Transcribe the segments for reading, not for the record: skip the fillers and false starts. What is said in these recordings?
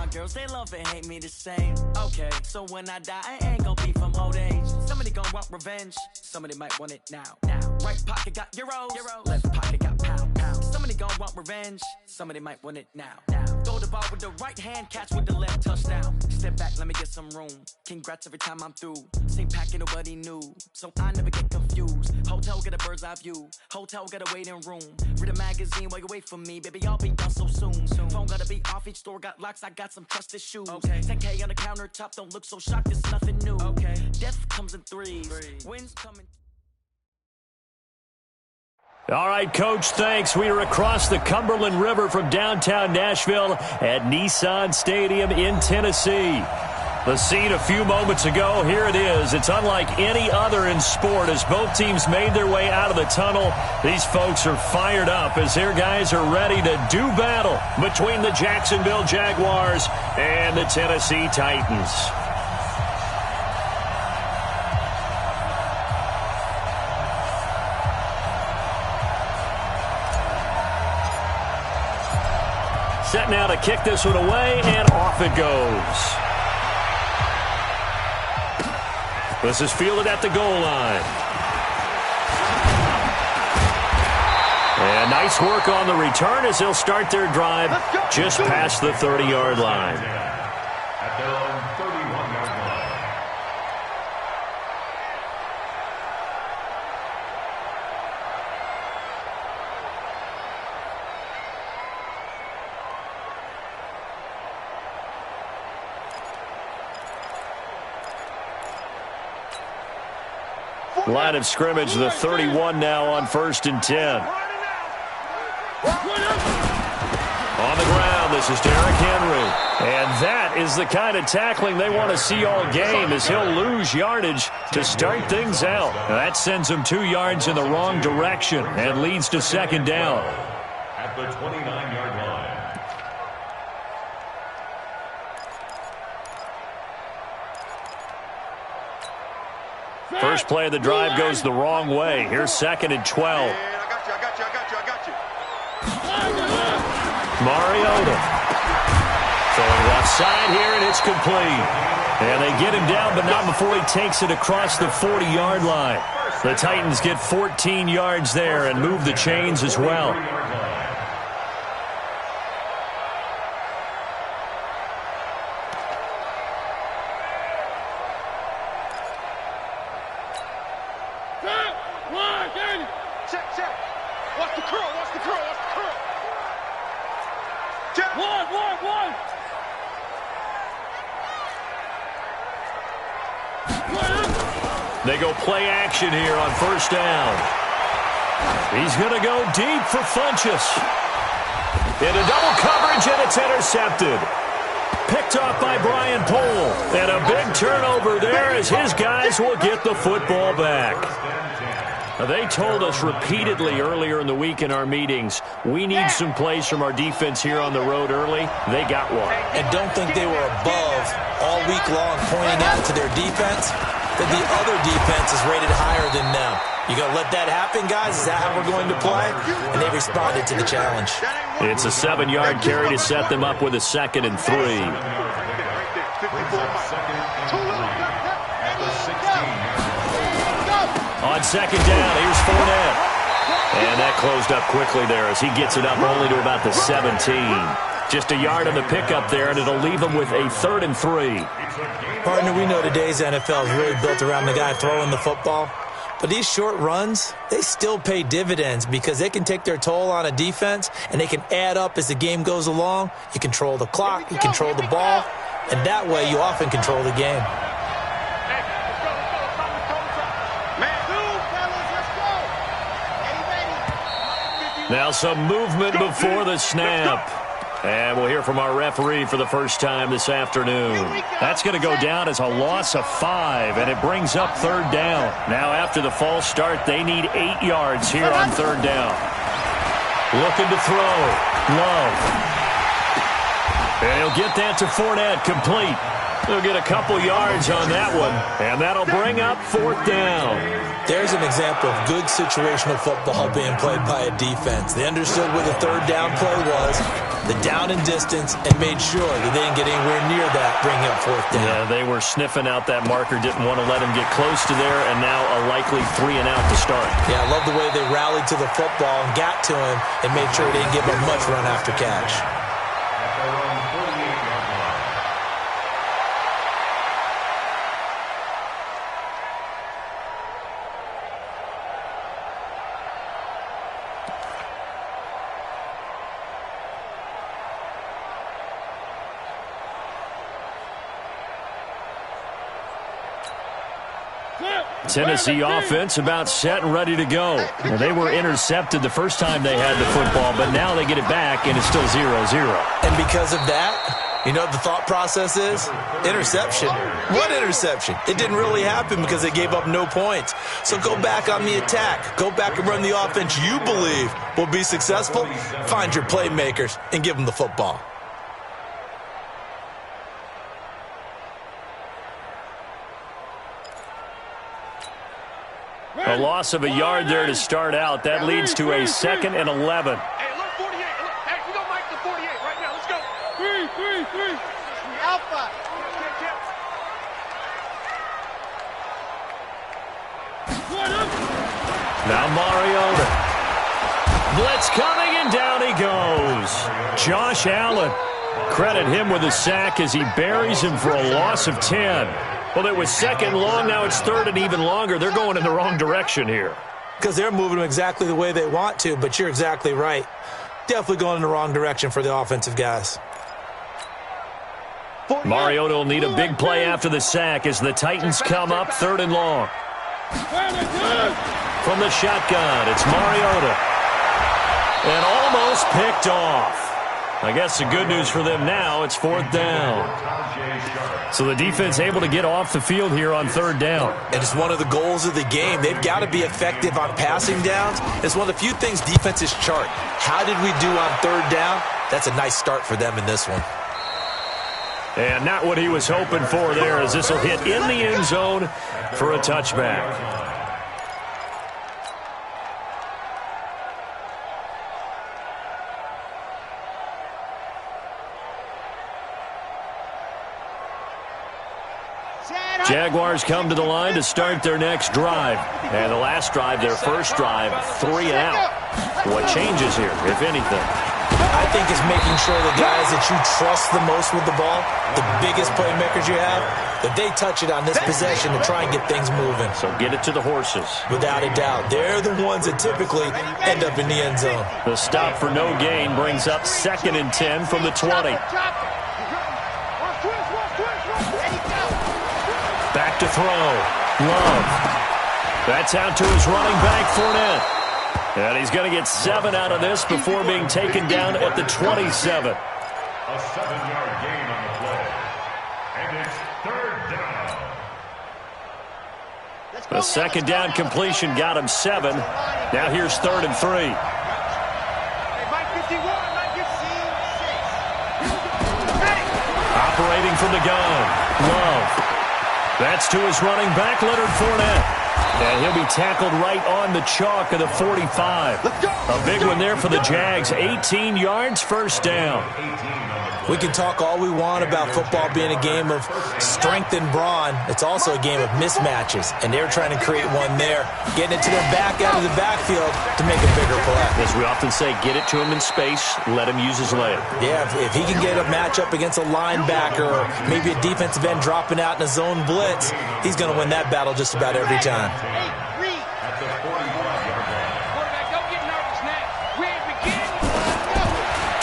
girls, they love and hate me the same. Okay, so when I die, I ain't gonna be from old age. Somebody gonna want revenge, somebody might want it now. Right pocket got euros, left pocket got pound. Somebody gonna want revenge, somebody might want it now. Throw the ball with the right hand, catch with the left, touchdown. Step back, let me get some room. Congrats every time I'm through. Same packet, nobody knew, so I never get confused. Hotel get a bird's eye view, hotel get a waiting room. Read a magazine while you wait for me, baby, I'll be done so soon. Phone gotta be off, each store got locks, I got some trusted shoes. 10K on the countertop, don't look so shocked, it's nothing new. Death comes in threes, winds coming. All right, Coach, thanks. We are across the Cumberland River from downtown Nashville at Nissan Stadium in Tennessee. The scene a few moments ago, here it is. It's unlike any other in sport as both teams made their way out of the tunnel. These folks are fired up as their guys are ready to do battle between the Jacksonville Jaguars and the Tennessee Titans. Set now to kick this one away, and off it goes. This is fielded at the goal line. And nice work on the return as they'll start their drive just past the 30-yard line. At their own 31-yard line. Line of scrimmage, the 31 now on 1st and 10. On the ground, this is Derrick Henry. And that is the kind of tackling they want to see all game as he'll lose yardage to start things out. Now that sends him 2 yards in the wrong direction and leads to 2nd down. At the 29-yard line. First play of the drive goes the wrong way. Here's 2nd and 12. I got you. Mariota throwing left side here, and it's complete. And they get him down, but not before he takes it across the 40-yard line. The Titans get 14 yards there and move the chains as well. Check. Watch the curl. Check. One. They go play action here on 1st down. He's going to go deep for Funchess. Into double coverage, and it's intercepted. Picked off by Brian Poole. And a big turnover there as his guys will get the football back. They told us repeatedly earlier in the week in our meetings, we need some plays from our defense here on the road early. They got one. And don't think they were above all week long pointing out to their defense that the other defense is rated higher than them. You going to let that happen, guys? Is that how we're going to play? And they responded to the challenge. It's a 7-yard carry to set them up with a 2nd and 3. On 2nd down, here's Fournette. And that closed up quickly there as he gets it up only to about the 17. Just a yard on the pickup there, and it'll leave him with a 3rd and 3. Partner, we know today's NFL is really built around the guy throwing the football. But these short runs, they still pay dividends because they can take their toll on a defense, and they can add up as the game goes along. You control the clock, you control the ball, and that way you often control the game. Now some movement before the snap. And we'll hear from our referee for the first time this afternoon. That's going to go down as a loss of 5, and it brings up 3rd down. Now after the false start, they need 8 yards here on 3rd down. Looking to throw. Love. And he'll get that to Fournette, complete. They'll get a couple yards on that one, and that'll bring up 4th down. There's an example of good situational football being played by a defense. They understood where the 3rd down play was. the down and distance, and made sure that they didn't get anywhere near that, bringing up fourth down. Yeah, they were sniffing out that marker, didn't want to let him get close to there, and now a likely 3 and out to start. Yeah, I love the way they rallied to the football and got to him and made sure they didn't give him much run after catch. Tennessee offense about set and ready to go. Well, they were intercepted the first time they had the football, but now they get it back, and it's still 0-0. And because of that, you know what the thought process is? Interception. What interception? It didn't really happen because they gave up no points. So go back on the attack. Go back and run the offense you believe will be successful. Find your playmakers and give them the football. A loss of a yard there to start out. That leads to a 2nd and 11. Hey, look, 48. Look, hey, we gonna make the 48 right now. Let's go. Three. Alpha. Now Mariota. Blitz coming, and down he goes. Josh Allen. Credit him with a sack as he buries him for a loss of 10. Well, it was 2nd long. Now it's 3rd and even longer. They're going in the wrong direction here. Because they're moving them exactly the way they want to, but you're exactly right. Definitely going in the wrong direction for the offensive guys. Mariota will need a big play after the sack as the Titans come up 3rd and long. From the shotgun, it's Mariota. And almost picked off. I guess the good news for them now, it's 4th down. So the defense able to get off the field here on 3rd down. And it's one of the goals of the game. They've got to be effective on passing downs. It's one of the few things defenses chart. How did we do on 3rd down? That's a nice start for them in this one. And not what he was hoping for there, as this will hit in the end zone for a touchback. Jaguars come to the line to start their next drive. And the last drive, their first drive, 3 and out. What changes here, if anything? I think it's making sure the guys that you trust the most with the ball, the biggest playmakers you have, that they touch it on this possession to try and get things moving. So get it to the horses. Without a doubt. They're the ones that typically end up in the end zone. The stop for no gain brings up 2nd and 10 from the 20. Back to throw. Love. That's out to his running back, Fournette. And he's going to get 7 out of this before being taken down at the 27. A 7-yard gain on the play. And it's 3rd down. The 2nd down completion got him 7. Now here's 3rd and 3. Operating from the gun. Love. That's to his running back, Leonard Fournette. And he'll be tackled right on the chalk of the 45. A big one there for the Jags. 18 yards, 1st down. We can talk all we want about football being a game of strength and brawn. It's also a game of mismatches, and they're trying to create one there, getting it to their back out of the backfield to make a bigger play. As we often say, get it to him in space, let him use his leg. Yeah, if he can get a matchup against a linebacker or maybe a defensive end dropping out in a zone blitz, he's going to win that battle just about every time.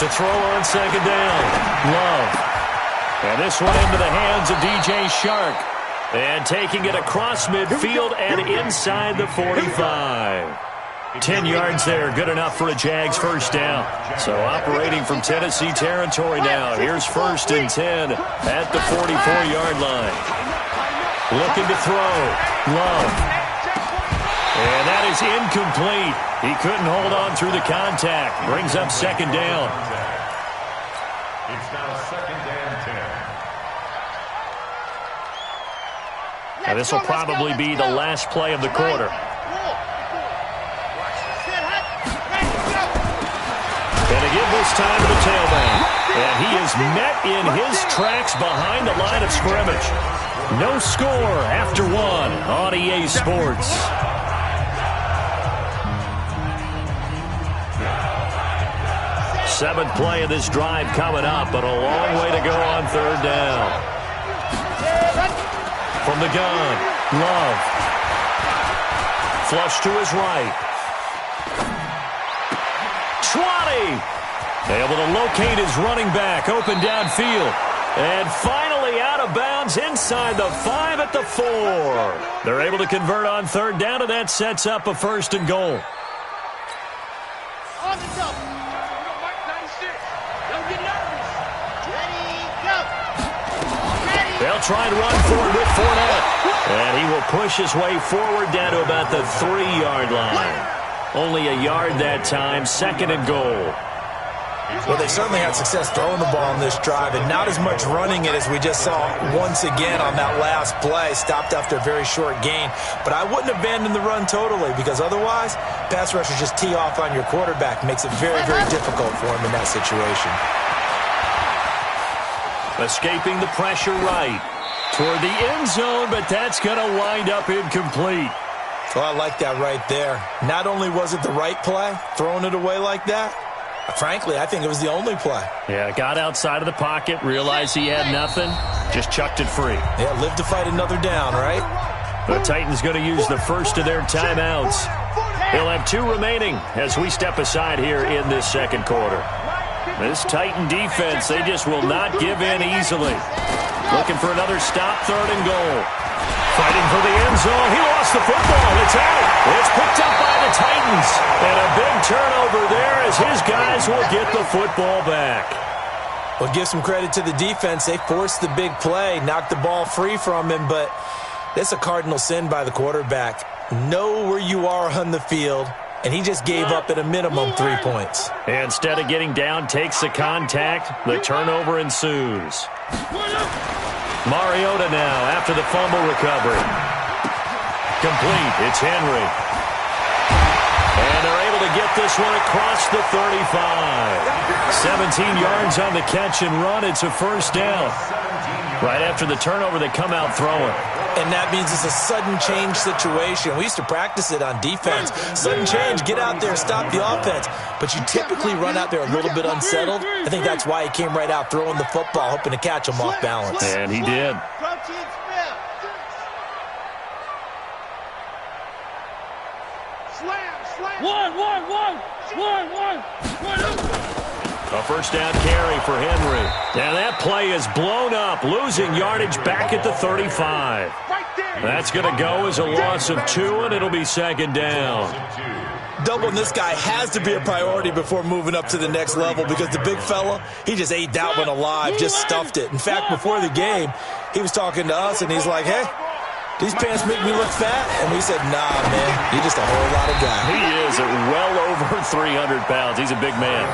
To throw on 2nd down. Love. And this one into the hands of DJ Shark. And taking it across midfield and inside the 45. 10 yards there, good enough for a Jags 1st down. So operating from Tennessee territory now. Here's 1st and 10 at the 44-yard line. Looking to throw. Love. And that is incomplete. He couldn't hold on through the contact. Brings up 2nd down. It's now 2nd and 10. Now this will probably be the last play of the quarter. And again, give this time to the tailback. And he is met in his tracks behind the line of scrimmage. No score after one on EA Sports. Seventh play of this drive coming up, but a long way to go on third down. From the gun, Love. Flush to his right. 20. Able to locate his running back, open downfield. And finally out of bounds inside the 5 at the 4. They're able to convert on third down, and that sets up a first and goal. On the double. Mike 96. Don't get nervous. Ready, go. They'll try and run forward with Fournette. And he will push his way forward down to about the 3-yard line. Only a yard that time, second and goal. Well, they certainly had success throwing the ball on this drive, and not as much running it as we just saw once again on that last play. Stopped after a very short gain. But I wouldn't abandon the run totally, because otherwise, pass rushers just tee off on your quarterback. Makes it very, very difficult for him in that situation. Escaping the pressure right toward the end zone, but that's going to wind up incomplete. Well, I like that right there. Not only was it the right play, throwing it away like that, frankly, I think it was the only play. Yeah, got outside of the pocket, realized he had nothing, just chucked it free. Yeah, live to fight another down, right? The Titans going to use the first of their timeouts. They'll have 2 remaining as we step aside here in this second quarter. This Titan defense, they just will not give in easily. Looking for another stop, third and goal. Fighting for the end zone. He lost the football. It's out. It's picked up by the Titans. And a big turnover there as his guys will get the football back. Well, give some credit to the defense. They forced the big play, knocked the ball free from him, but that's a cardinal sin by the quarterback. Know where you are on the field, and he just gave up at a minimum 3 points. Instead of getting down, takes the contact. The turnover ensues. Mariota now after the fumble recovery. Complete. It's Henry. And they're able to get this one across the 35. 17 yards on the catch and run. It's a first down. Right after the turnover, they come out throwing. And that means it's a sudden change situation. We used to practice it on defense. Sudden change, get out there, stop the offense. But you typically run out there a little bit unsettled. I think that's why he came right out throwing the football, hoping to catch him off balance. And he did. A first down carry for Henry. And that play is blown up, losing yardage back at the 35. That's going to go as a loss of 2, and it'll be second down. Doubling this guy has to be a priority before moving up to the next level, because the big fella, he just ate that one alive, just stuffed it. In fact, before the game, he was talking to us, and he's like, hey, these pants make me look fat? And we said, nah, man, you're just a whole lot of guy. He is at well over 300 pounds. He's a big man.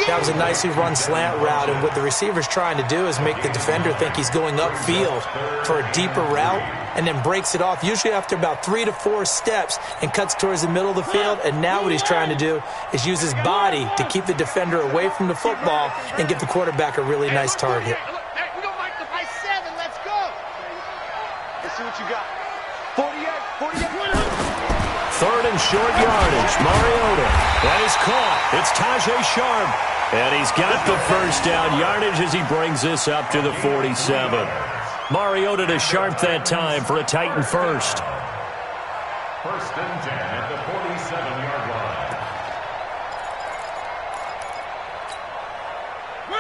That was a nicely run slant route, and what the receiver's trying to do is make the defender think he's going upfield for a deeper route, and then breaks it off, usually after about 3 to 4 steps, and cuts towards the middle of the field. And now what he's trying to do is use his body to keep the defender away from the football and give the quarterback a really nice target. Hey, we don't like the by 7. Let's go. Let's see what you got. 48. Third and short yardage. Mariota. That is caught. It's Tajay Sharp. And he's got the first down yardage as he brings this up to the 47. Mariota to Sharp that time for a Titan first. First and 10 at the 47-yard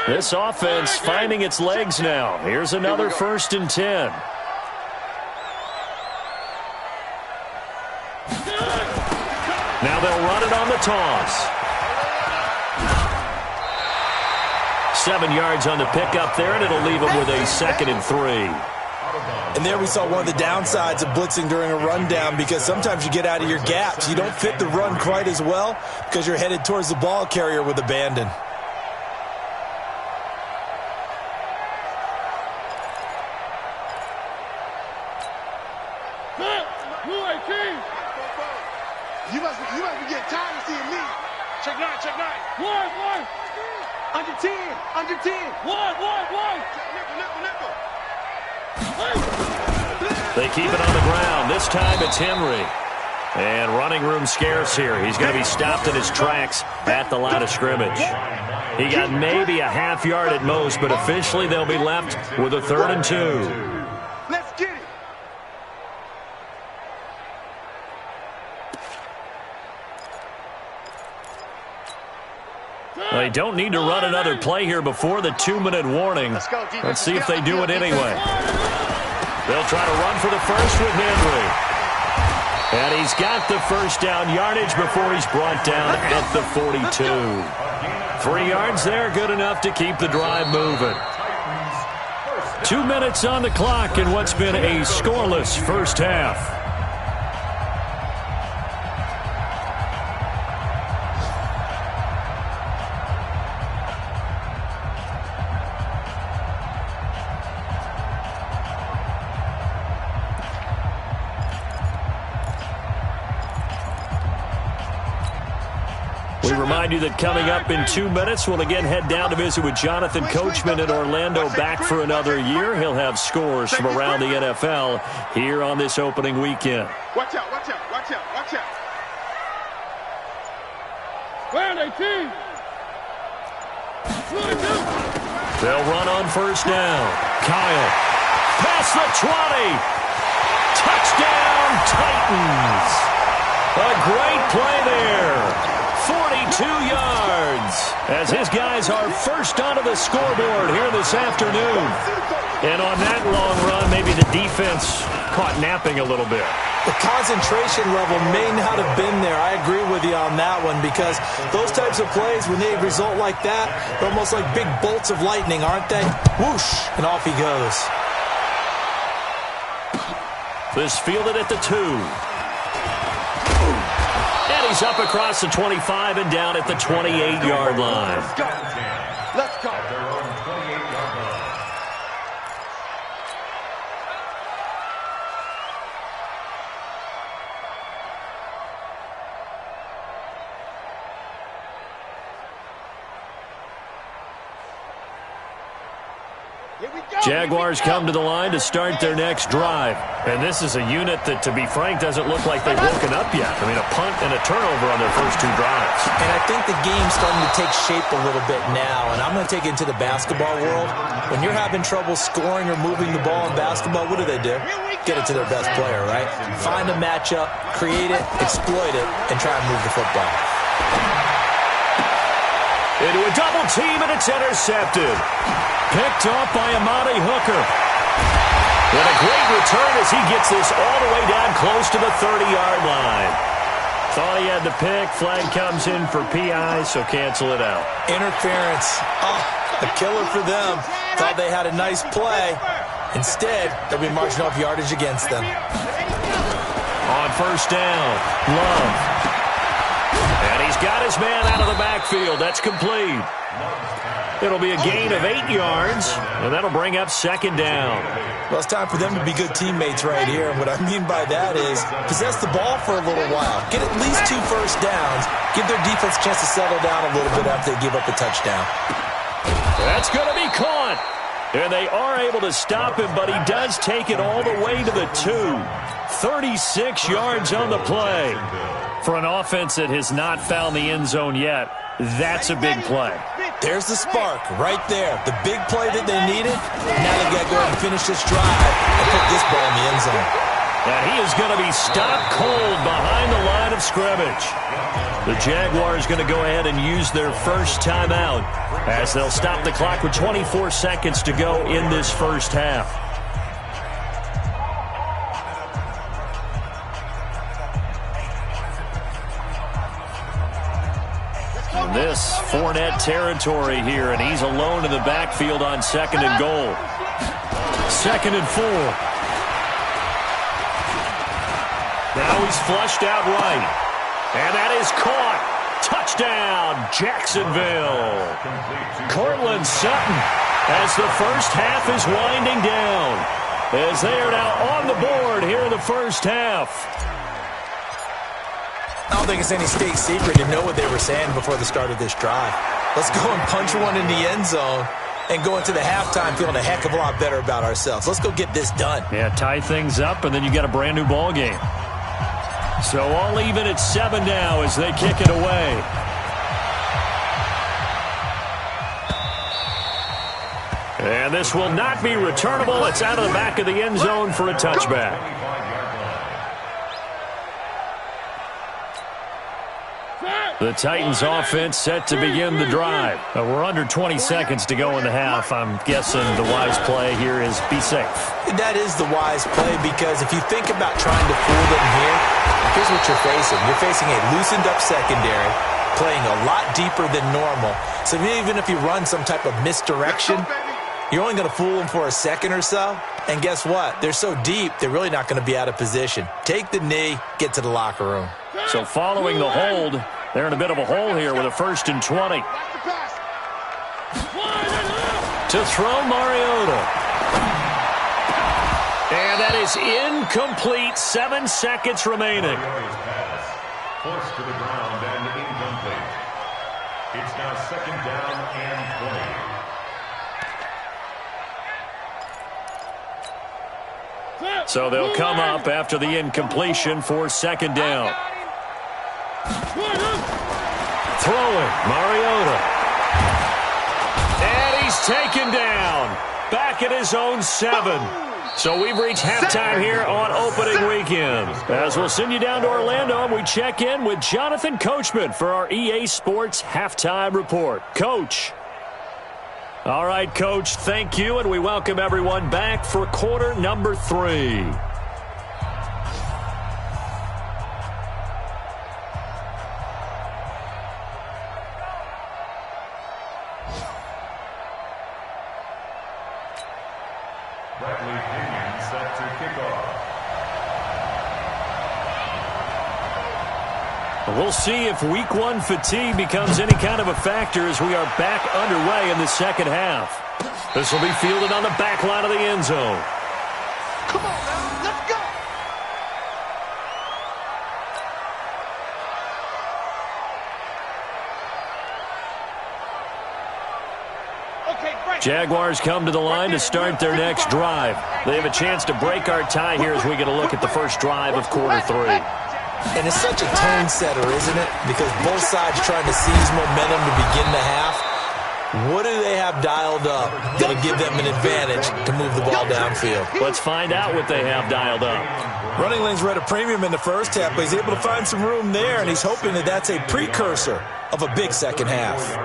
line. This offense finding its legs now. Here's another first and 10. Now they'll run it on the toss. 7 yards on the pickup there, and it'll leave them with a second and 3. And there we saw one of the downsides of blitzing during a rundown, because sometimes you get out of your gaps. You don't fit the run quite as well because you're headed towards the ball carrier with abandon. You must be getting tired of seeing me. Check nine, check nine. One. Under 10, under 10. One. Nickel. They keep it on the ground. This time it's Henry. And running room scarce here. He's going to be stopped in his tracks at the line of scrimmage. He got maybe a half yard at most, but officially they'll be left with a 3rd and 2. Let's get it. They don't need to run another play here before the 2-minute warning. Let's see if they do it anyway. They'll try to run for the first with Henry. And he's got the first down yardage before he's brought down at the 42. 3 yards there, good enough to keep the drive moving. 2 minutes on the clock in what's been a scoreless first half. We remind you that coming up in 2 minutes, we'll again head down to visit with Jonathan Coachman in Orlando, back for another year. He'll have scores from around the NFL here on this opening weekend. Watch out. Where are they, team? They'll run on first down. Kyle, past the 20. Touchdown, Titans. A great play there. 42 yards as his guys are first onto the scoreboard here this afternoon. And on that long run, maybe the defense caught napping a little bit. The concentration level may not have been there. I agree with you on that one, because those types of plays, when they result like that, they're almost like big bolts of lightning, aren't they? Whoosh, and off he goes. This fielded at the 2. He's up across the 25 and down at the 28-yard line. Let's go. At their own 28-yard line. Jaguars come to the line to start their next drive. And this is a unit that, to be frank, doesn't look like they've woken up yet. I mean, a punt and a turnover on their first 2 drives. And I think the game's starting to take shape a little bit now. And I'm going to take it into the basketball world. When you're having trouble scoring or moving the ball in basketball, what do? Get it to their best player, right? Find a matchup, create it, exploit it, and try and move the football. Into a double team, and it's intercepted. Picked off by Amani Hooker. And a great return as he gets this all the way down close to the 30-yard line. Thought he had the pick. Flag comes in for PI, so cancel it out. Interference. Oh, a killer for them. Thought they had a nice play. Instead, they'll be marching off yardage against them. On first down, Love. And he's got his man out of the backfield. That's complete. It'll be a gain of 8 yards, and that'll bring up second down. Well, it's time for them to be good teammates right here. And what I mean by that is possess the ball for a little while. Get at least 2 first downs. Give their defense a chance to settle down a little bit after they give up a touchdown. That's going to be caught. And they are able to stop him, but he does take it all the way to the 2. 36 yards on the play. For an offense that has not found the end zone yet, that's a big play. There's the spark right there. The big play that they needed. Now they've got to go ahead and finish this drive and put this ball in the end zone. And he is going to be stopped cold behind the line of scrimmage. The Jaguars going to go ahead and use their first timeout as they'll stop the clock with 24 seconds to go in this first half. And this Fournette territory here, and he's alone in the backfield on 2nd and goal. 2nd and 4. Now he's flushed out right. And that is caught. Touchdown, Jacksonville. Cortland Sutton as the first half is winding down. As they are now on the board here in the first half. I don't think it's any state secret to know what they were saying before the start of this drive. Let's go and punch one in the end zone and go into the halftime feeling a heck of a lot better about ourselves. Let's go get this done. Yeah, tie things up, and then you got a brand-new ball game. So all even at 7 now as they kick it away. And this will not be returnable. It's out of the back of the end zone for a touchback. The Titans offense set to begin the drive. We're under 20 seconds to go in the half. I'm guessing the wise play here is be safe. That is the wise play because if you think about trying to fool them here, here's what you're facing. You're facing a loosened up secondary, playing a lot deeper than normal. So even if you run some type of misdirection, you're only going to fool them for a second or so. And guess what? They're so deep, they're really not going to be out of position. Take the knee, get to the locker room. So following the hold, they're in a bit of a hole here with a 1st and 20. To throw Mariota. And that is incomplete. 7 seconds remaining. Forced to the ground and incomplete. It's now 2nd down and 20. So they'll come up after the incompletion for 2nd down. Throwing, Mariota. And he's taken down. Back at his own 7. So we've reached halftime here on opening weekend. As we'll send you down to Orlando, we check in with Jonathan Coachman for our EA Sports Halftime Report. Coach. All right, Coach, thank you, and we welcome everyone back for quarter number 3. Set to kick off. We'll see if week 1 fatigue becomes any kind of a factor as we are back underway in the second half. This will be fielded on the back line of the end zone. Come on now, let's go. Jaguars come to the line to start their next drive. They have a chance to break our tie here as we get a look at the first drive of quarter 3. And it's such a tone setter, isn't it? Because both sides trying to seize momentum to begin the half. What do they have dialed up that'll give them an advantage to move the ball downfield? Let's find out what they have dialed up. Running lanes were at a premium in the first half, but he's able to find some room there, and he's hoping that that's a precursor of a big second half.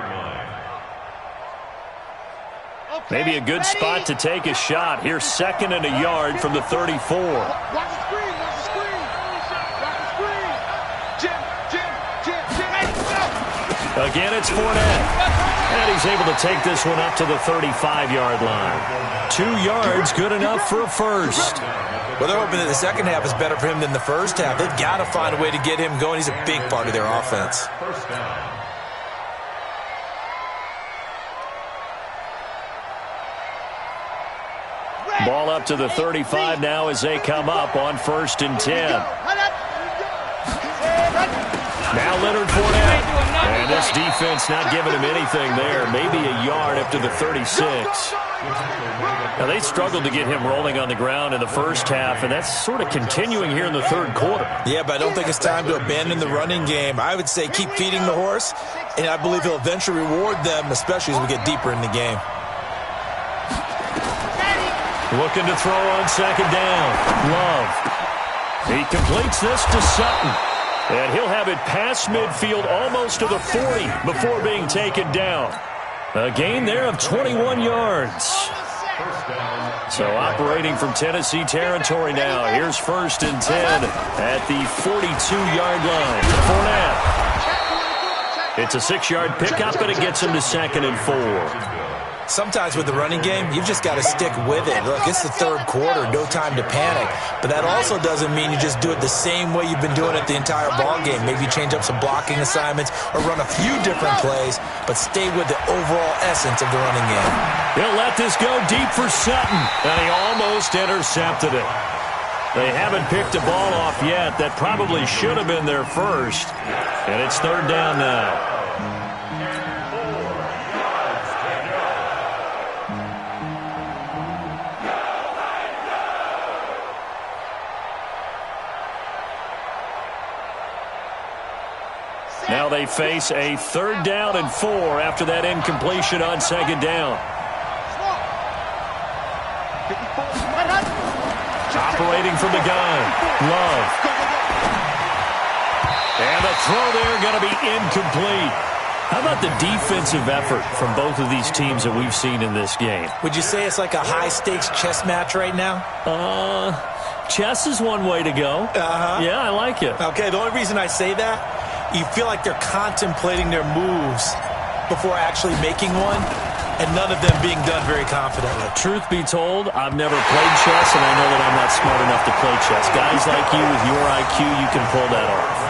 Maybe a good spot to take a shot. Here's 2nd and a yard from the 34. Watch the screen, watch the screen. Watch the screen. Jim. Again, it's Fournette. And he's able to take this one up to the 35-yard line. 2 yards, good enough for a first. Well, they're hoping that the second half is better for him than the first half. They've got to find a way to get him going. He's a big part of their offense. First down. Ball up to the 35 now as they come up on 1st and 10. Now Leonard Fournette. And this defense not giving him anything there. Maybe a yard up to the 36. Now they struggled to get him rolling on the ground in the first half, and that's sort of continuing here in the third quarter. Yeah, but I don't think it's time to abandon the running game. I would say keep feeding the horse, and I believe he'll eventually reward them, especially as we get deeper in the game. Looking to throw on 2nd down. Love. He completes this to Sutton. And he'll have it past midfield almost to the 40 before being taken down. A gain there of 21 yards. So operating from Tennessee territory now. Here's 1st and 10 at the 42-yard line. Fournette. It's a 6-yard pickup, and it gets him to 2nd and 4. Sometimes with the running game, you've just got to stick with it. Look, it's the third quarter, no time to panic. But that also doesn't mean you just do it the same way you've been doing it the entire ball game. Maybe change up some blocking assignments or run a few different plays, but stay with the overall essence of the running game. He'll let this go deep for Sutton, and he almost intercepted it. They haven't picked a ball off yet. That probably should have been their first. And it's third down now. Now they face a third down and 4 after that incompletion on second down. Operating from the gun, Love. And the throw there going to be incomplete. How about the defensive effort from both of these teams that we've seen in this game? Would you say it's like a high-stakes chess match right now? Chess is one way to go. Yeah, I like it. Okay, the only reason I say that, you feel like they're contemplating their moves before actually making one, and none of them being done very confidently. Truth be told, I've never played chess, and I know that I'm not smart enough to play chess. Guys like you with your IQ, you can pull that off.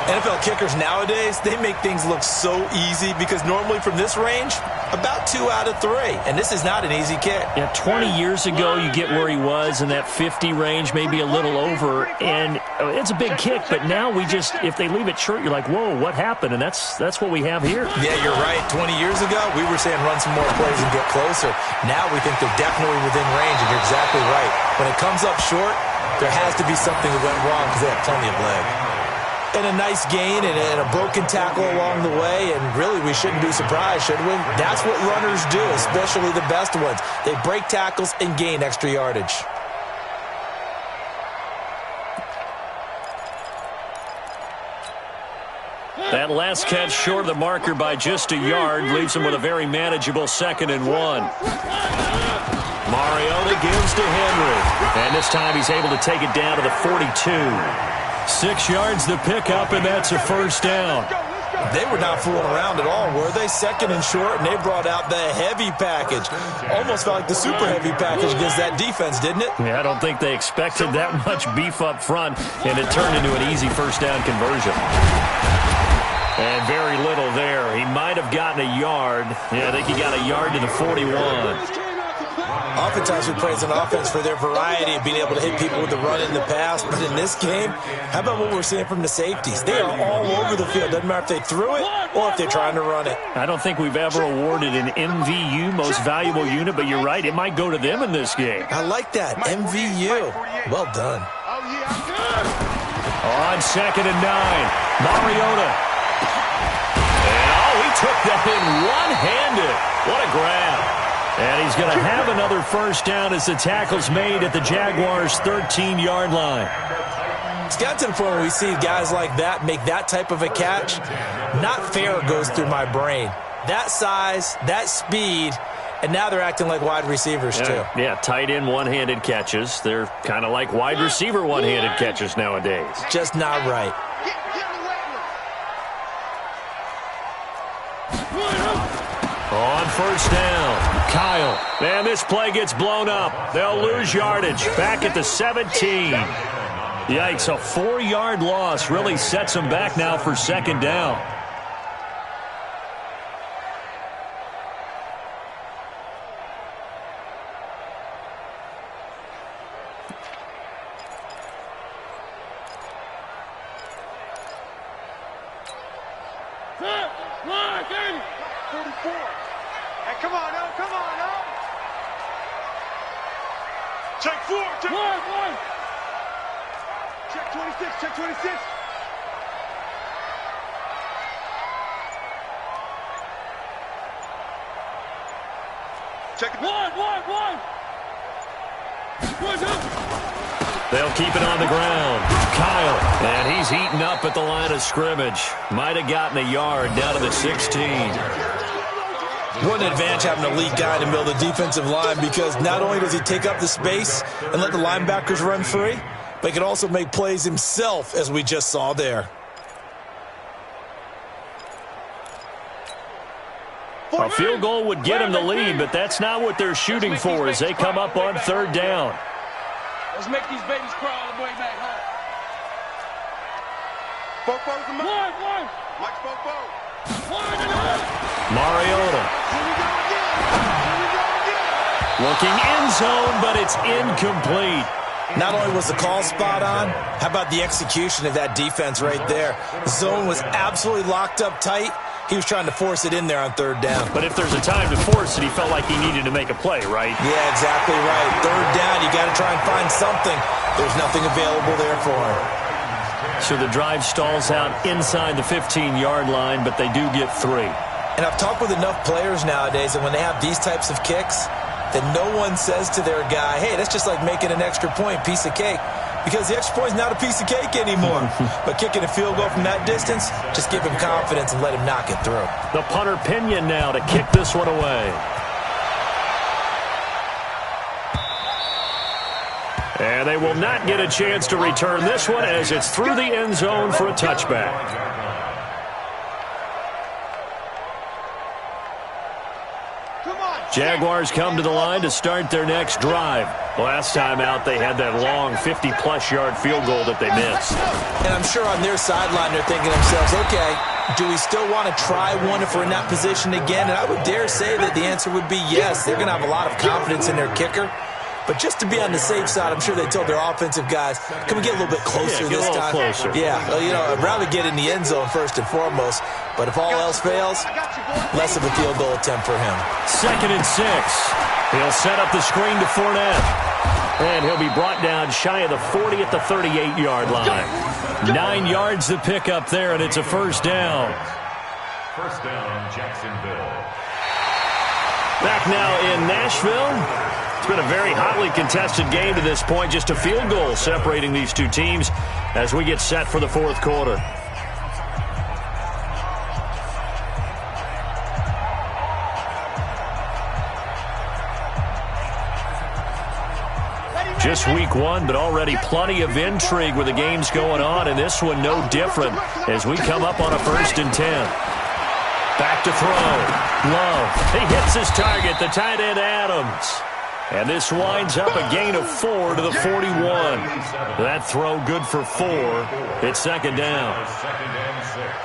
NFL kickers nowadays, they make things look so easy because normally from this range, about 2 out of 3. And this is not an easy kick. Yeah, 20 years ago, you get where he was in that 50 range, maybe a little over. And it's a big kick, but now we just, if they leave it short, you're like, whoa, what happened? And that's what we have here. Yeah, you're right. 20 years ago, we were saying run some more plays and get closer. Now we think they're definitely within range, and you're exactly right. When it comes up short, there has to be something that went wrong because they have plenty of leg. And a nice gain and a broken tackle along the way, and really we shouldn't be surprised, should we? That's what runners do, especially the best ones. They break tackles and gain extra yardage. That last catch short of the marker by just a yard leaves him with a very manageable 2nd and 1. Mariota gives to Henry, and this time he's able to take it down to the 42. 6 yards to pick up, and that's a first down. They were not fooling around at all, were they? 2nd and short, and they brought out the heavy package. Almost felt like the super heavy package against that defense, didn't it? Yeah, I don't think they expected that much beef up front, and it turned into an easy first down conversion. And very little there. He might have gotten a yard. Yeah, I think he got a yard to the 41. Oftentimes we praise an offense for their variety of being able to hit people with the run in the pass. But in this game, how about what we're seeing from the safeties? They are all over the field. Doesn't matter if they threw it or if they're trying to run it. I don't think we've ever awarded an MVU, most valuable unit, but you're right. It might go to them in this game. I like that. MVU. Well done. On 2nd and 9, Mariota. And, he took that in one-handed. What a grab. And he's going to have another first down as the tackle's made at the Jaguars' 13-yard line. It's got to the point where we see guys like that make that type of a catch. Not fair goes through my brain. That size, that speed, and now they're acting like wide receivers too. Yeah, tight end one-handed catches. They're kind of like wide receiver one-handed catches nowadays. Just not right. On first down, Kyle. And this play gets blown up. They'll lose yardage back at the 17. Yikes, a 4-yard loss really sets them back now for 2nd down. Come on, now, come on, now. Check 4, check 1. Check 26, check 26. Check 1. They'll keep it on the ground. Kyle, and he's eaten up at the line of scrimmage. Might have gotten a yard down to the 16. What an advantage having an elite guy in the middle of the defensive line, because not only does he take up the space and let the linebackers run free, but he can also make plays himself, as we just saw there. A field goal would get him the lead, but that's not what they're shooting for as they come up on 3rd down. Let's make these babies crawl all the way back home. Fofo's the one. Mike Fofo. Mariota. Looking end zone, but it's incomplete. Not only was the call spot on, how about the execution of that defense right there? The zone was absolutely locked up tight. He was trying to force it in there on third down. But if there's a time to force it, he felt like he needed to make a play, right? Yeah, exactly right. Third down, you got to try and find something. There's nothing available there for him. So the drive stalls out inside the 15-yard line, but they do get 3. And I've talked with enough players nowadays that when they have these types of kicks, that no one says to their guy, hey, that's just like making an extra point, piece of cake. Because the extra point is not a piece of cake anymore. But kicking a field goal from that distance, just give him confidence and let him knock it through. The punter Pinion now to kick this one away. And they will not get a chance to return this one as it's through the end zone for a touchback. Jaguars come to the line to start their next drive. Last time out, they had that long 50-plus yard field goal that they missed. And I'm sure on their sideline, they're thinking to themselves, okay, do we still want to try one if we're in that position again? And I would dare say that the answer would be yes. They're going to have a lot of confidence in their kicker. But just to be on the safe side, I'm sure they told their offensive guys, can we get a little bit closer this time? Closer. Yeah, well, you know, I'd rather get in the end zone first and foremost. But if all else fails, less of a field goal attempt for him. 2nd and 6. He'll set up the screen to Fournette. And he'll be brought down shy of the 40 at the 38-yard line. 9 yards to pick up there, and it's a first down. First down, Jacksonville. Back now in Nashville. It's been a very hotly contested game to this point. Just a field goal separating these two teams as we get set for the fourth quarter. Just week 1, but already plenty of intrigue with the games going on, and this one no different as we come up on a 1st and 10. Back to throw. Love. He hits his target, the tight end Adams. And this winds up a gain of 4 to the 41. That throw good for 4. It's 2nd down.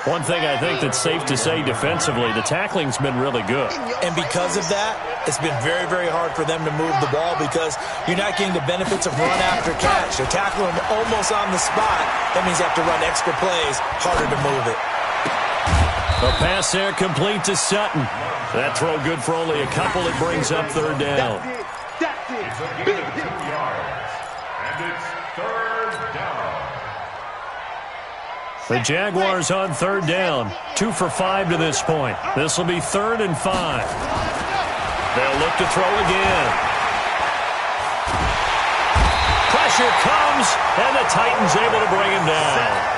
One thing I think that's safe to say defensively, the tackling's been really good. And because of that, it's been very, very hard for them to move the ball because you're not getting the benefits of run after catch. They're tackling them almost on the spot. That means you have to run extra plays, harder to move it. A pass there complete to Sutton. That throw good for only a couple. It brings up 3rd down. It's a gain of 2 yards, and it's 3rd down. The Jaguars on 3rd down. 2 for 5 to this point. This will be 3rd and 5. They'll look to throw again. Pressure comes, and the Titans able to bring him down.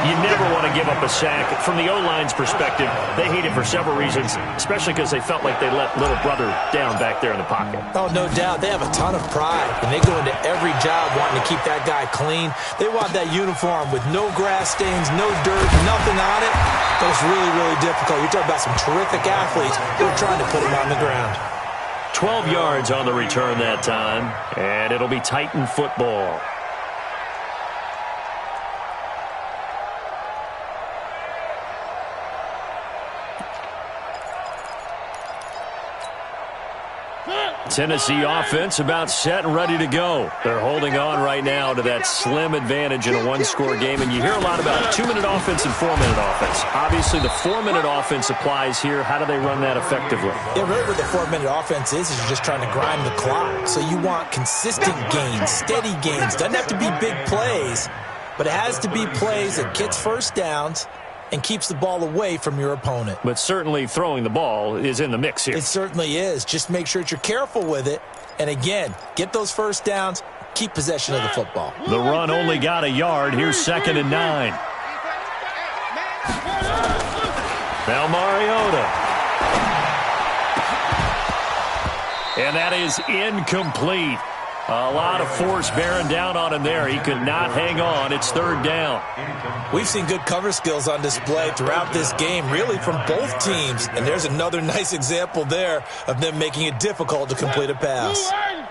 You never want to give up a sack. From the O-line's perspective, they hate it for several reasons, especially because they felt like they let little brother down back there in the pocket. Oh, no doubt. They have a ton of pride, and they go into every job wanting to keep that guy clean. They want that uniform with no grass stains, no dirt, nothing on it. But it's really, really difficult. You're talking about some terrific athletes who are trying to put him on the ground. 12 yards on the return that time, and it'll be Titan football. Tennessee offense about set and ready to go. They're holding on right now to that slim advantage in a one-score game, and you hear a lot about 2-minute offense and 4-minute offense. Obviously, the 4-minute offense applies here. How do they run that effectively? Yeah, really what the 4-minute offense is you're just trying to grind the clock. So you want consistent gains, steady gains. Doesn't have to be big plays, but it has to be plays that gets first downs and keeps the ball away from your opponent. But certainly throwing the ball is in the mix here. It certainly is. Just make sure that you're careful with it. And again, get those first downs, keep possession of the football. The run only got a yard. Here's 2nd and 9. Now Mariota. And that is incomplete. A lot of force bearing down on him there. He could not hang on. It's 3rd down. We've seen good cover skills on display throughout this game, really from both teams. And there's another nice example there of them making it difficult to complete a pass.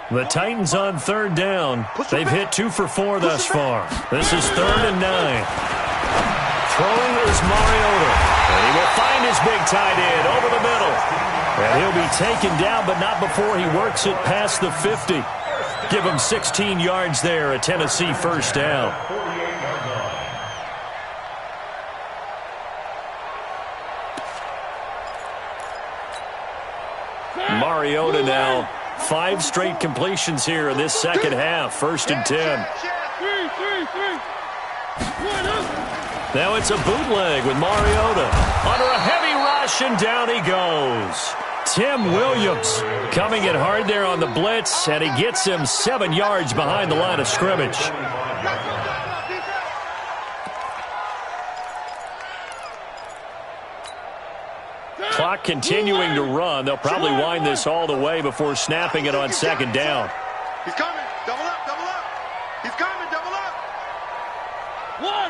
The Titans on 3rd down. They've hit 2 for 4 thus far. This is 3rd and 9. Throwing is Mariota. And he will find his big tight end over the middle. And he'll be taken down, but not before he works it past the 50. Give him 16 yards there, a Tennessee first down. 48-yard line. Mariota now, 5 straight completions here in this second half. 1st and 10. Now it's a bootleg with Mariota. Under a heavy rush, and down he goes. Tim Williams coming in hard there on the blitz, and he gets him 7 yards behind the line of scrimmage. Clock continuing to run. They'll probably wind this all the way before snapping it on 2nd down. He's coming. Double up, double up. He's coming, double up. One.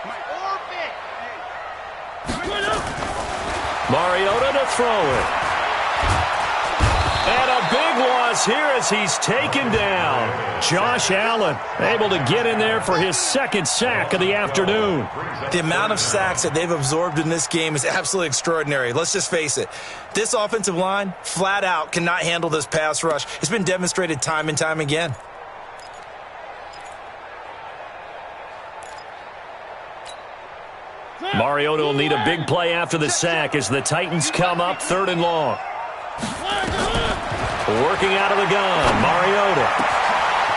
My orbit. Mariota to throw it. And a big loss here as he's taken down. Josh Allen able to get in there for his 2nd sack of the afternoon. The amount of sacks that they've absorbed in this game is absolutely extraordinary. Let's just face it. This offensive line, flat out, cannot handle this pass rush. It's been demonstrated time and time again. Mariota will need a big play after the sack as the Titans come up 3rd and long. Working out of the gun, Mariota.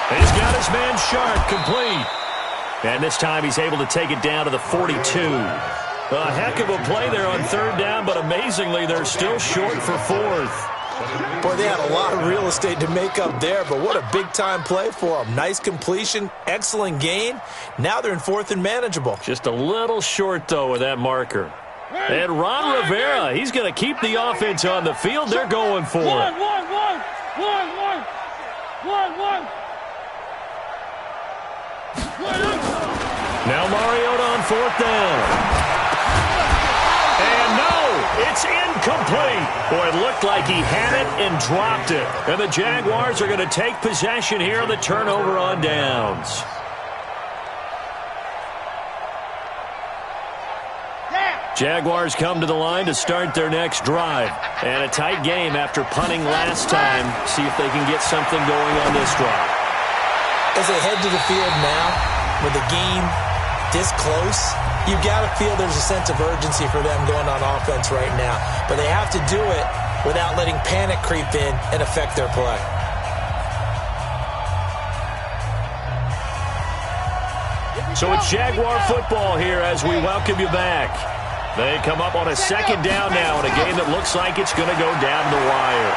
He's got his man Sharp complete. And this time he's able to take it down to the 42. A heck of a play there on 3rd down, but amazingly they're still short for 4th. Boy, they had a lot of real estate to make up there, but what a big-time play for them. Nice completion, excellent gain. Now they're in 4th and manageable. Just a little short, though, with that marker. And Ron Rivera, he's going to keep the offense on the field. They're going for it. One. Now Mariota on 4th down. And no, it's incomplete. Boy, it looked like he had it and dropped it. And the Jaguars are going to take possession here on the turnover on downs. Jaguars come to the line to start their next drive. And a tight game after punting last time. See if they can get something going on this drive. As they head to the field now, with the game this close, you got to feel there's a sense of urgency for them going on offense right now. But they have to do it without letting panic creep in and affect their play. So it's Jaguar football here as we welcome you back. They come up on a 2nd down now in a game that looks like it's going to go down the wire.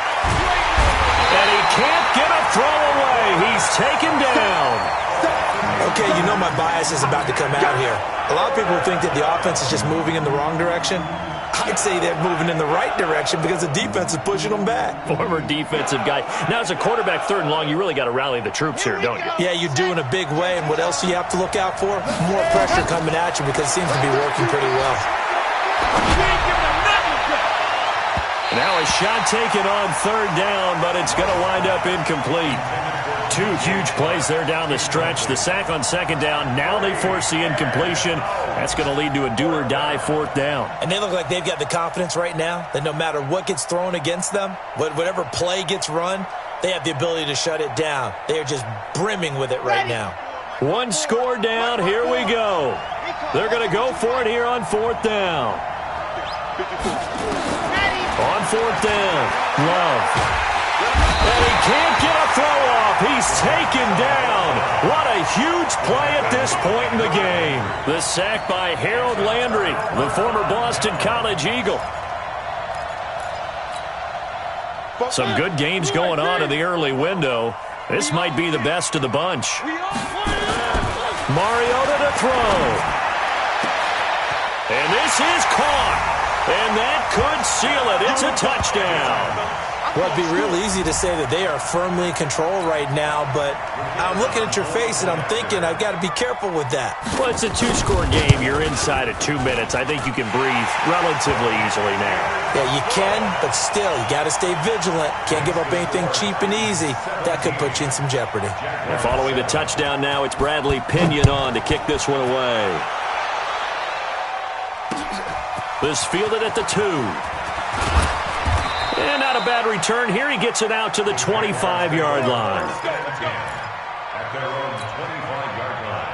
And he can't get a throw away. He's taken down. Okay, you know my bias is about to come out here. A lot of people think that the offense is just moving in the wrong direction. I'd say they're moving in the right direction because the defense is pushing them back. Former defensive guy. Now, as a quarterback 3rd and long, you really got to rally the troops here, don't you? Yeah, you do in a big way. And what else do you have to look out for? More pressure coming at you because it seems to be working pretty well. Now a shot taken on 3rd down, but it's going to wind up incomplete. 2 huge plays there down the stretch. The sack on 2nd down. Now they force the incompletion. That's going to lead to a do-or-die 4th down. And they look like they've got the confidence right now that no matter what gets thrown against them, whatever play gets run, they have the ability to shut it down. They are just brimming with it right now. 1 score down. Here we go. They're going to go for it here on 4th down. On 4th down, Love. And he can't get a throw off. He's taken down. What a huge play at this point in the game. The sack by Harold Landry, the former Boston College Eagle. Some good games going on in the early window. This might be the best of the bunch. Mariota to throw. And this is caught. And that could seal it. It's a touchdown. Well, it'd be real easy to say that they are firmly in control right now, but I'm looking at your face and I'm thinking I've got to be careful with that. Well, it's a 2-score game. You're inside at 2 minutes. I think you can breathe relatively easily now. Yeah, you can, but still, you got to stay vigilant. Can't give up anything cheap and easy. That could put you in some jeopardy. And following the touchdown now, it's Bradley Pinion on to kick this one away. This fielded at the 2. And out not a bad return here. He gets it out to the 25-yard line. At their own 25-yard line.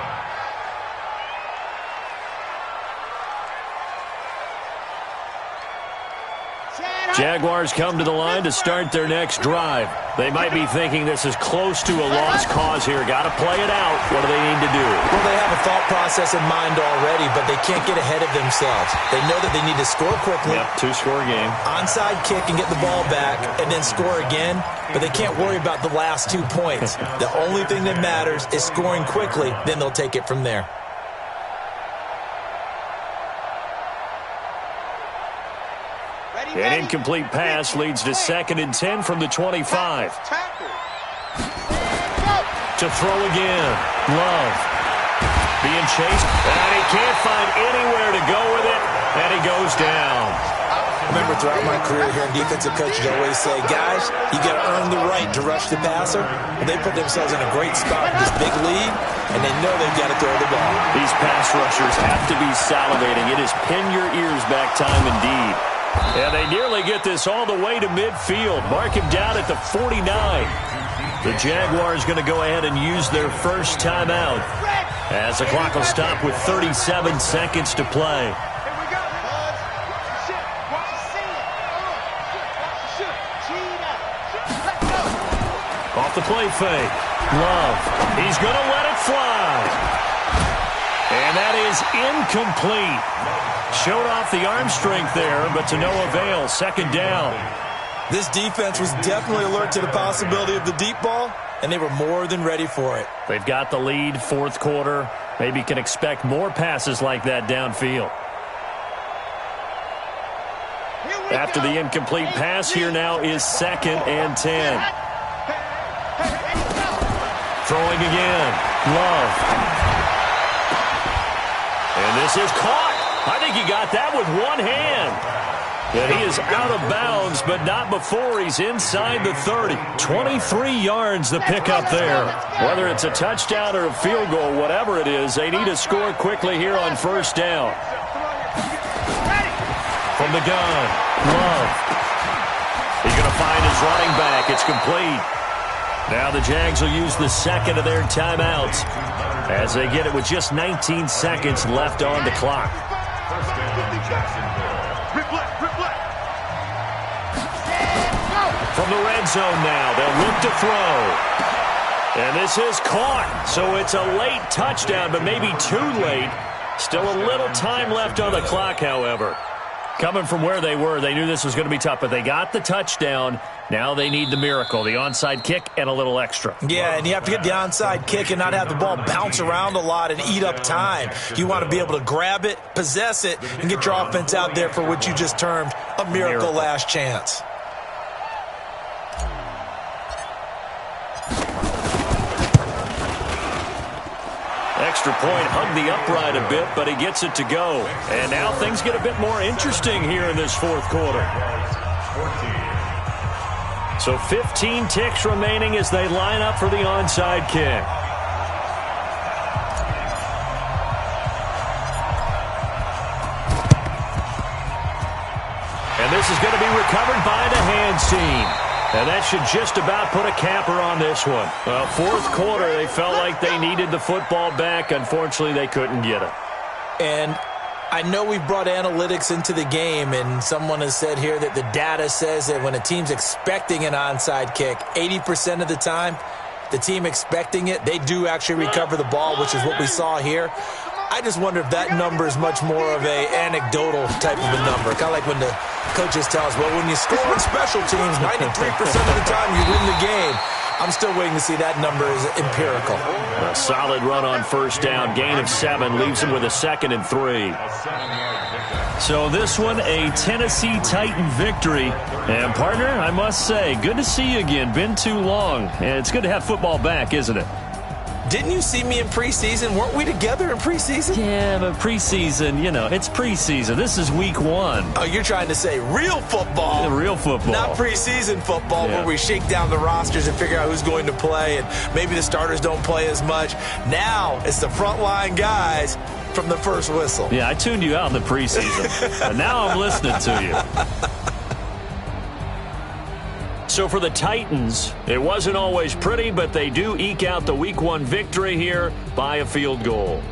Jaguars come to the line to start their next drive. They might be thinking this is close to a lost cause here. Got to play it out. What do they need to do? Well, they have a thought process in mind already, but they can't get ahead of themselves. They know that they need to score quickly. Yep, two-score game. Onside kick and get the ball back and then score again, but they can't worry about the last 2 points. The only thing that matters is scoring quickly, then they'll take it from there. An incomplete pass leads to 2nd and 10 from the 25. To throw again. Love. Being chased. And he can't find anywhere to go with it. And he goes down. Remember, throughout my career here in defensive coaches always say, guys, you got to earn the right to rush the passer. Well, they put themselves in a great spot with this big lead, and they know they've got to throw the ball. These pass rushers have to be salivating. It is pin your ears back time indeed. And they nearly get this all the way to midfield. Mark him down at the 49. The Jaguars going to go ahead and use their first timeout as the clock will stop with 37 seconds to play. Off the play fake. Love. He's going to let it fly. And that is incomplete. Showed off the arm strength there, but to no avail. 2nd down. This defense was definitely alert to the possibility of the deep ball, and they were more than ready for it. They've got the lead, 4th quarter. Maybe can expect more passes like that downfield. After the incomplete pass, here now is 2nd and 10. Throwing again. Love. And this is caught. I think he got that with one hand. And he is out of bounds, but not before he's inside the 30. 23 yards the pickup there. Whether it's a touchdown or a field goal, whatever it is, they need to score quickly here on 1st down. From the gun, Love. He's going to find his running back. It's complete. Now the Jags will use the 2nd of their timeouts as they get it with just 19 seconds left on the clock. From the red zone now, they'll look to throw. And this is caught, so it's a late touchdown, but maybe too late. Still a little time left on the clock, however. Coming from where they were, they knew this was going to be tough, but they got the touchdown. Now they need the miracle, the onside kick and a little extra. Yeah, and you have to get the onside kick and not have the ball bounce around a lot and eat up time. You want to be able to grab it, possess it, and get your offense out there for what you just termed a miracle last chance. Extra point hugged the upright a bit, but he gets it to go. And now things get a bit more interesting here in this 4th quarter. So 15 ticks remaining as they line up for the onside kick. And this is going to be recovered by the hands team. And that should just about put a capper on this one. Well, 4th quarter, they felt like they needed the football back. Unfortunately, they couldn't get it. And I know we've brought analytics into the game, and someone has said here that the data says that when a team's expecting an onside kick, 80% of the time, the team expecting it, they do actually recover the ball, which is what we saw here. I just wonder if that number is much more of a anecdotal type of a number. Kind of like when the coaches tell us, well, when you score on special teams, 93% of the time you win the game. I'm still waiting to see that number is empirical. A solid run on 1st down. Gain of 7 leaves him with a 2nd and 3. So this one, a Tennessee Titan victory. And, partner, I must say, good to see you again. Been too long. And it's good to have football back, isn't it? Didn't you see me in preseason? Weren't we together in preseason? Yeah, but preseason, you know, it's preseason. This is week 1. Oh, you're trying to say real football. Real football. Not preseason football where we shake down the rosters and figure out who's going to play, and maybe the starters don't play as much. Now it's the frontline guys from the first whistle. Yeah, I tuned you out in the preseason, and now I'm listening to you. So for the Titans, it wasn't always pretty, but they do eke out the Week 1 victory here by a field goal.